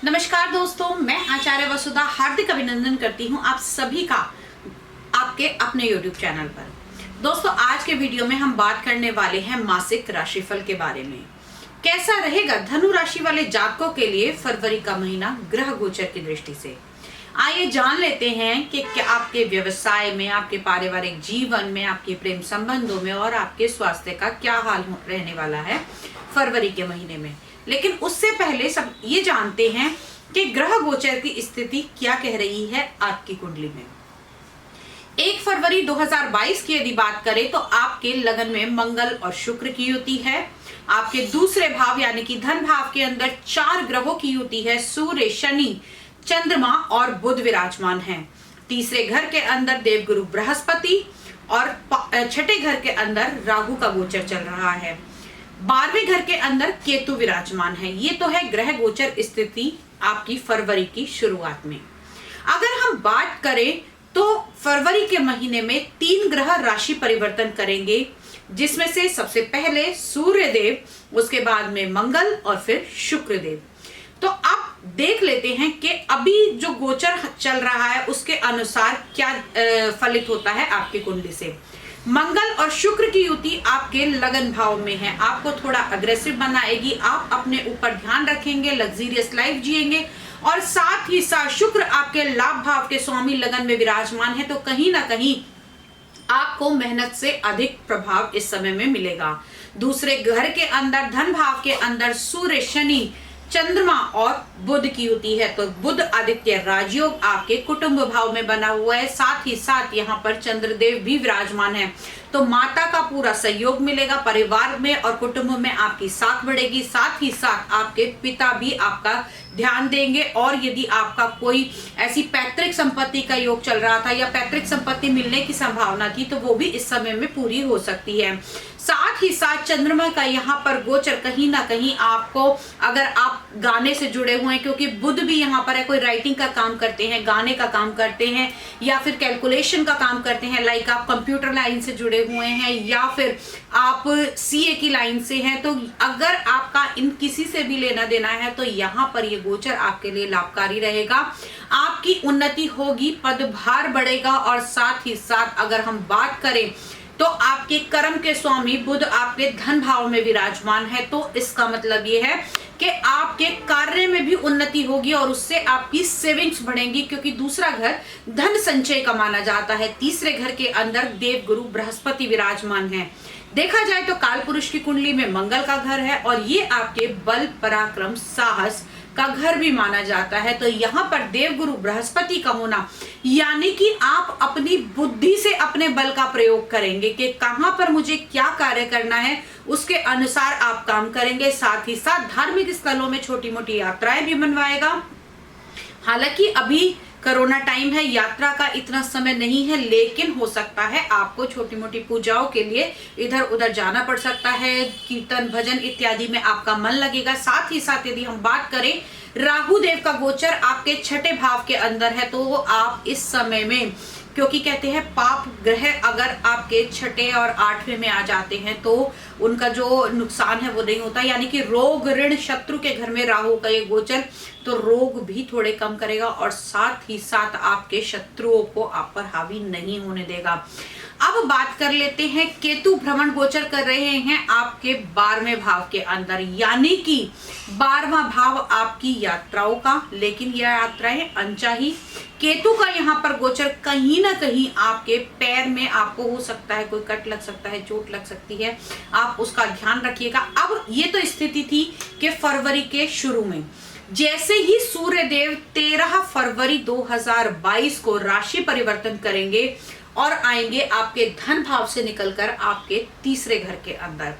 नमस्कार दोस्तों, मैं आचार्य वसुधा हार्दिक अभिनंदन करती हूं आप सभी का आपके अपने YouTube चैनल पर। दोस्तों, आज के वीडियो में हम बात करने वाले हैं मासिक राशिफल के बारे में। कैसा रहेगा धनु राशि वाले जातकों के लिए फरवरी का महीना ग्रह गोचर की दृष्टि से। आइए जान लेते हैं कि क्या आपके व्यवसाय में, आपके पारिवारिक जीवन में, आपके प्रेम संबंधों में और आपके स्वास्थ्य का क्या हाल रहने वाला है फरवरी के महीने में। लेकिन उससे पहले सब ये जानते हैं कि ग्रह गोचर की स्थिति क्या कह रही है आपकी कुंडली में। 1 फरवरी 2022 की यदि बात करें तो आपके लगन में मंगल और शुक्र की युति है। आपके दूसरे भाव यानी कि धन भाव के अंदर 4 ग्रहों की युति है। सूर्य, शनि, चंद्रमा और बुध विराजमान हैं। तीसरे घर के अंदर देवगुरु बृहस्पति और छठे घर के अंदर राहु का गोचर चल रहा है। 12वें घर के अंदर केतु विराजमान है। ये तो है ग्रह गोचर स्थिति आपकी फरवरी की शुरुआत में। अगर हम बात करें तो फरवरी के महीने में 3 ग्रह राशि परिवर्तन करेंगे, जिसमें से सबसे पहले सूर्य देव, उसके बाद में मंगल और फिर शुक्र देव। तो अब देख लेते हैं कि अभी जो गोचर चल रहा है उसके अनुसार क्या फलित होता है आपकी कुंडली से। मंगल और शुक्र की युति आपके लगन भाव में है, आपको थोड़ा अग्रेसिव बनाएगी। आप अपने ऊपर ध्यान रखेंगे, लग्जरियस लाइफ जिएंगे और साथ ही साथ शुक्र आपके लाभ भाव के स्वामी लगन में विराजमान है, तो कहीं ना कहीं आपको मेहनत से अधिक प्रभाव इस समय में मिलेगा। दूसरे घर के अंदर धन भाव के अंदर सूर्य, शनि, चंद्रमा और बुध की युति है, तो बुध आदित्य राजयोग आपके कुटुंब भाव में बना हुआ है। साथ ही साथ यहाँ पर चंद्रदेव भी विराजमान है, तो माता का पूरा सहयोग मिलेगा। परिवार में और कुटुंब में आपकी साख बढ़ेगी। साथ ही साथ आपके पिता भी आपका ध्यान देंगे। और यदि आपका कोई ऐसी पैतृक संपत्ति का योग चल रहा था या पैतृक संपत्ति मिलने की संभावना थी, तो वो भी इस समय में पूरी हो सकती है। साथ ही साथ चंद्रमा का यहाँ पर गोचर कहीं ना कहीं आपको, अगर आप गाने से जुड़े हुए हैं, क्योंकि बुध भी यहाँ पर है, कोई राइटिंग का काम करते हैं, गाने का काम करते हैं या फिर कैलकुलेशन का काम करते हैं, लाइक आप कंप्यूटर लाइन से जुड़े हुए हैं या फिर आप सीए की लाइन से हैं, तो अगर आपका इन किसी से भी लेना देना है तो यहाँ पर ये गोचर आपके लिए लाभकारी रहेगा। आपकी उन्नति होगी, पदभार बढ़ेगा और साथ ही साथ अगर हम बात करें तो आपके कर्म के स्वामी बुध आपके धन भाव में विराजमान है, तो इसका मतलब ये है कि आपके कार्य में भी उन्नति होगी और उससे आपकी सेविंग्स बढ़ेंगी, क्योंकि दूसरा घर धन संचय का माना जाता है। तीसरे घर के अंदर देवगुरु बृहस्पति विराजमान है। देखा जाए तो काल पुरुष की कुंडली में मंगल का घर है और ये आपके बल, पराक्रम, साहस का घर भी माना जाता है। तो यहाँ पर देवगुरु बृहस्पति का होना यानी कि आप अपनी बुद्धि से अपने बल का प्रयोग करेंगे कि कहां पर मुझे क्या कार्य करना है, उसके अनुसार आप काम करेंगे। साथ ही साथ धार्मिक स्थलों में छोटी मोटी यात्राएं भी बनवाएगा। हालांकि अभी कोरोना टाइम है, यात्रा का इतना समय नहीं है, लेकिन हो सकता है आपको छोटी मोटी पूजाओं के लिए इधर उधर जाना पड़ सकता है। कीर्तन, भजन इत्यादि में आपका मन लगेगा। साथ ही साथ यदि हम बात करें, राहु देव का गोचर आपके छठे भाव के अंदर है, तो आप इस समय में, क्योंकि कहते हैं पाप ग्रह अगर आपके छठे और 8वें में आ जाते हैं तो उनका जो नुकसान है वो नहीं होता, यानी कि रोग, ऋण, शत्रु के घर में राहु का ये गोचर तो रोग भी थोड़े कम करेगा और साथ ही साथ आपके शत्रुओं को आप पर हावी नहीं होने देगा। अब बात कर लेते हैं, केतु भ्रमण गोचर कर रहे हैं आपके 12वें भाव के अंदर, यानी कि 12वां भाव आपकी यात्राओं का, लेकिन यह यात्राएं अनचाही। केतु का यहाँ पर गोचर कहीं ना कहीं आपके पैर में आपको हो सकता है कोई कट लग सकता है, चोट लग सकती है, आप उसका ध्यान रखिएगा। अब ये तो स्थिति थी कि फरवरी के शुरू में, जैसे ही सूर्य देव 13 फरवरी 2022 को राशि परिवर्तन करेंगे और आएंगे आपके धन भाव से निकलकर आपके तीसरे घर के अंदर।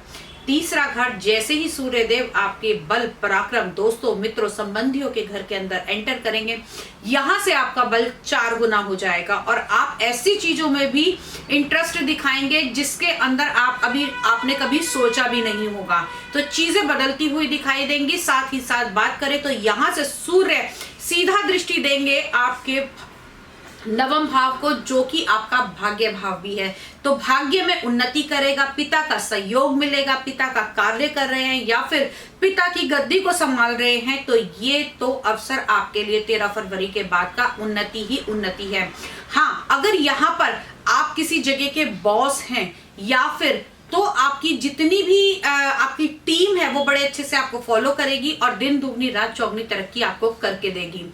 तीसरा घर जैसे ही सूर्य देव आपके बल, पराक्रम, दोस्तों, मित्रों, संबंधियों के घर के अंदर एंटर करेंगे, यहां से आपका बल 4 गुना हो जाएगा और आप ऐसी चीजों में भी इंटरेस्ट दिखाएंगे जिसके अंदर आपने कभी सोचा भी नहीं होगा, तो चीजें बदलती हुई दिखाई देंगी। साथ ही साथ बात करें तो यहां से सूर्य सीधा दृष्टि देंगे आपके नवम भाव को, जो कि आपका भाग्य भाव भी है। तो भाग्य में उन्नति करेगा, पिता का सहयोग मिलेगा, पिता का कार्य कर रहे हैं या फिर पिता की गद्दी को संभाल रहे हैं, तो ये तो अवसर आपके लिए 13 फरवरी के बाद का उन्नति ही उन्नति है। हाँ, अगर यहाँ पर आप किसी जगह के बॉस हैं या फिर तो आपकी जितनी भी आपकी टीम है वो बड़े अच्छे से आपको फॉलो करेगी और दिन दुगनी रात चौगनी तरक्की आपको करके देगी।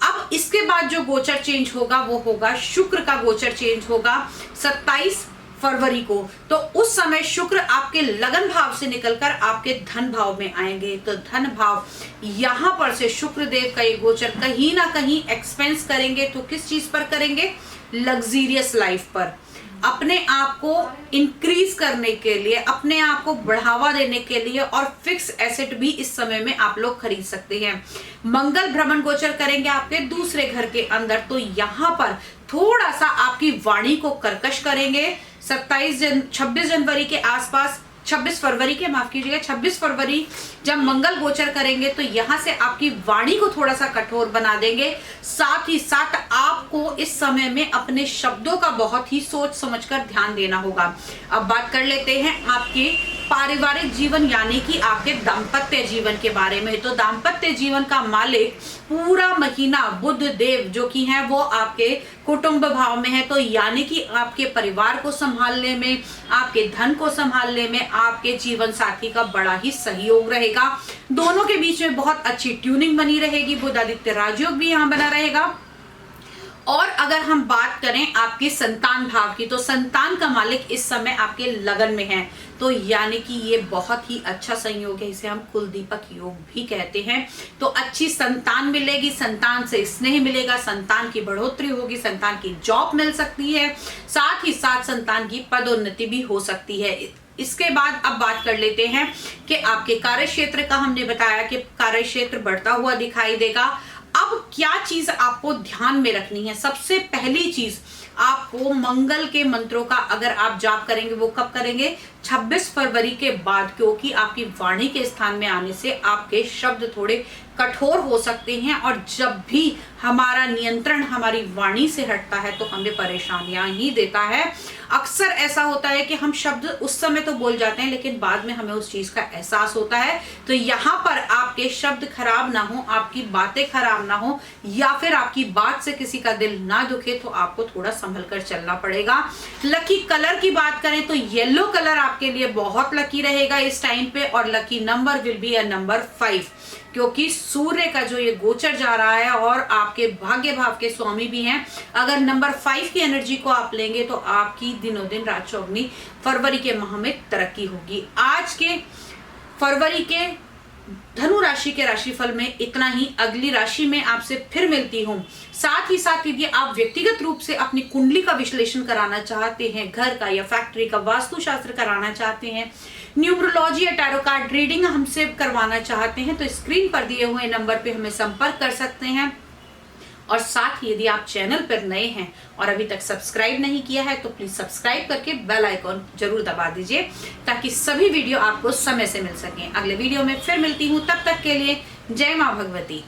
अब इसके बाद जो गोचर चेंज होगा वो होगा शुक्र का गोचर चेंज होगा 27 फरवरी को। तो उस समय शुक्र आपके लगन भाव से निकलकर आपके धन भाव में आएंगे। तो धन भाव यहां पर से शुक्र देव का ये गोचर कहीं ना कहीं एक्सपेंस करेंगे। तो किस चीज पर करेंगे? लग्जीरियस लाइफ पर, अपने आप को इंक्रीज करने के लिए, अपने आप को बढ़ावा देने के लिए, और फिक्स एसेट भी इस समय में आप लोग खरीद सकते हैं। मंगल भ्रमण गोचर करेंगे आपके दूसरे घर के अंदर, तो यहां पर थोड़ा सा आपकी वाणी को कर्कश करेंगे। 26 जनवरी के आसपास, 26 फरवरी के, माफ कीजिएगा, 26 फरवरी जब मंगल गोचर करेंगे तो यहां से आपकी वाणी को थोड़ा सा कठोर बना देंगे। साथ ही साथ आपको इस समय में अपने शब्दों का बहुत ही सोच समझकर ध्यान देना होगा। अब बात कर लेते हैं आपके पारिवारिक जीवन यानी कि आपके दाम्पत्य जीवन के बारे में। तो दाम्पत्य जीवन का मालिक पूरा महीना बुध देव जो कि हैं वो आपके कुटुंब भाव में है। तो यानी कि आपके परिवार को संभालने में, आपके धन को संभालने में आपके जीवन साथी का बड़ा ही सहयोग रहेगा। दोनों के बीच में बहुत अच्छी ट्यूनिंग बनी रहेगी। बुध आदित्य राजयोग भी यहाँ बना रहेगा। और अगर हम बात करें आपके संतान भाव की, तो संतान का मालिक इस समय आपके लगन में है। तो यानी कि ये बहुत ही अच्छा संयोग है, इसे हम कुलदीपक योग भी कहते हैं। तो अच्छी संतान मिलेगी, संतान से स्नेह मिलेगा, संतान की बढ़ोतरी होगी, संतान की जॉब मिल सकती है, साथ ही साथ संतान की पदोन्नति भी हो सकती है। इसके बाद अब बात कर लेते हैं कि आपके कार्य क्षेत्र का। हमने बताया कि कार्य क्षेत्र बढ़ता हुआ दिखाई देगा। अब क्या चीज आपको ध्यान में रखनी है? सबसे पहली चीज आपको मंगल के मंत्रों का अगर आप जाप करेंगे, वो कब करेंगे? 26 फरवरी के बाद, क्योंकि आपकी वाणी के स्थान में आने से आपके शब्द थोड़े कठोर हो सकते हैं और जब भी हमारा नियंत्रण हमारी वाणी से हटता है तो हमें परेशानियां ही देता है। अक्सर ऐसा होता है कि हम शब्द उस समय तो बोल जाते हैं लेकिन बाद में हमें उस चीज का एहसास होता है। तो यहाँ पर आपके शब्द खराब ना हो, आपकी बातें खराब ना हो, या फिर आपकी बात से किसी का दिल ना दुखे, तो आपको थोड़ा संभल कर चलना पड़ेगा। लकी कलर की बात करें तो येलो कलर आपके लिए बहुत लकी रहेगा इस टाइम पे, और lucky number will be a number 5, क्योंकि सूर्य का जो ये गोचर जा रहा है और आपके भाग्य भाव के स्वामी भी हैं। अगर नंबर 5 की एनर्जी को आप लेंगे तो आपकी दिनों दिन रात चौगनी फरवरी के माह में तरक्की होगी। आज के फरवरी के धनु राशि के राशिफल में इतना ही। अगली राशि में आपसे फिर मिलती हूँ। साथ ही साथ यदि आप व्यक्तिगत रूप से अपनी कुंडली का विश्लेषण कराना चाहते हैं, घर का या फैक्ट्री का वास्तुशास्त्र कराना चाहते हैं, न्यूमरोलॉजी या टैरो कार्ड रीडिंग हमसे करवाना चाहते हैं, तो स्क्रीन पर दिए हुए नंबर पे हमें संपर्क कर सकते हैं। और साथ ही यदि आप चैनल पर नए हैं और अभी तक सब्सक्राइब नहीं किया है तो प्लीज सब्सक्राइब करके बेल आइकॉन जरूर दबा दीजिए ताकि सभी वीडियो आपको समय से मिल सकें। अगले वीडियो में फिर मिलती हूँ, तब तक के लिए जय मां भगवती।